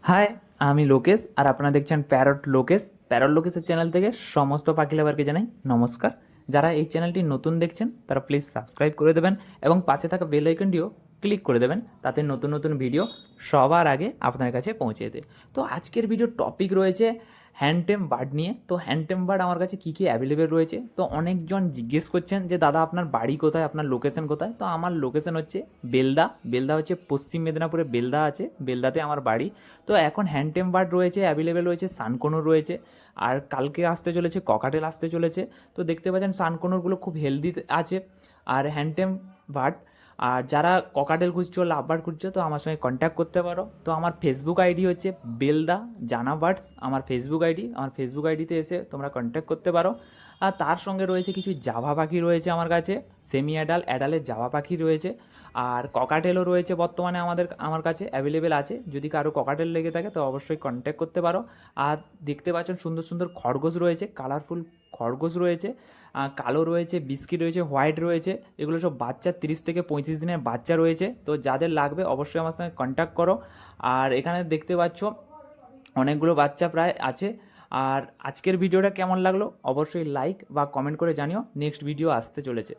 High, আমি লোকেশ আর আপনারা দেখছেন প্যারট লোকেশ। প্যারট লোকেশের চ্যানেল থেকে সমস্ত পাখি লাভারকে জানাই নমস্কার। যারা এই চ্যানেলটি নতুন দেখছেন তারা প্লিজ সাবস্ক্রাইব করে দেবেন এবং পাশে থাকা বেল আইকনটিও ক্লিক করে দেবেন, তাতে নতুন নতুন ভিডিও সবার আগে আপনার কাছে পৌঁছে যেতে। তো আজকের ভিডিও টপিক রয়েছে হ্যান্ডটেম বার্ড নিয়ে। তো হ্যান্ডটেম বার্ড আমার কাছে কী কী অ্যাভেলেবেল রয়েছে। তো অনেকজন জিজ্ঞেস করছেন যে দাদা আপনার বাড়ি কোথায়, আপনার লোকেশন কোথায়। তো আমার লোকেশন হচ্ছে বেলদা। বেলদা হচ্ছে পশ্চিম মেদিনীপুরে বেলদা আছে, বেলদাতে আমার বাড়ি। তো এখন হ্যান্ডটেম বার্ড রয়েছে, অ্যাভেলেবেল রয়েছে, সানকোনর রয়েছে, আর কালকে আসতে চলেছে ককাটেল আসতে চলেছে। তো দেখতে পাচ্ছেন সানকোনরগুলো খুব হেলদি আছে আর হ্যান্ডটেম বার্ড। আর যারা ককাটেল খুঁজছো, লাভ বার্ড খুঁজছো, তো আমার সঙ্গে কন্ট্যাক্ট করতে পারো। তো আমার ফেসবুক আইডি হচ্ছে বেলদা জানা বার্ডস, আমার ফেসবুক আইডি। আমার ফেসবুক আইডিতে এসে তোমরা কন্ট্যাক্ট করতে পারো। আর তার সঙ্গে রয়েছে কিছু জাভা পাখি রয়েছে আমার কাছে, সেমি অ্যাডালের জাভা পাখি রয়েছে। আর ককাটেলও রয়েছে বর্তমানে আমার কাছে অ্যাভেলেবেল আছে। যদি কারো ককাটেল লেগে থাকে তো অবশ্যই কন্ট্যাক্ট করতে পারো। আর দেখতে পাচ্ছেন সুন্দর সুন্দর খরগোশ রয়েছে, কালারফুল খরগোশ রয়েছে, কালো রয়েছে, বিস্কিট রয়েছে, হোয়াইট রয়েছে। এগুলো সব বাচ্চা 30 থেকে 35 দিনের বাচ্চা রয়েছে। তো যাদের লাগবে অবশ্যই আমার সঙ্গে কন্ট্যাক্ট করো। আর এখানে দেখতে পাচ্ছ অনেকগুলো বাচ্চা প্রায় আছে। আর আজকের ভিডিওটা কেমন লাগলো অবশ্যই লাইক বা কমেন্ট করে জানিও। নেক্সট ভিডিও আসতে চলেছে।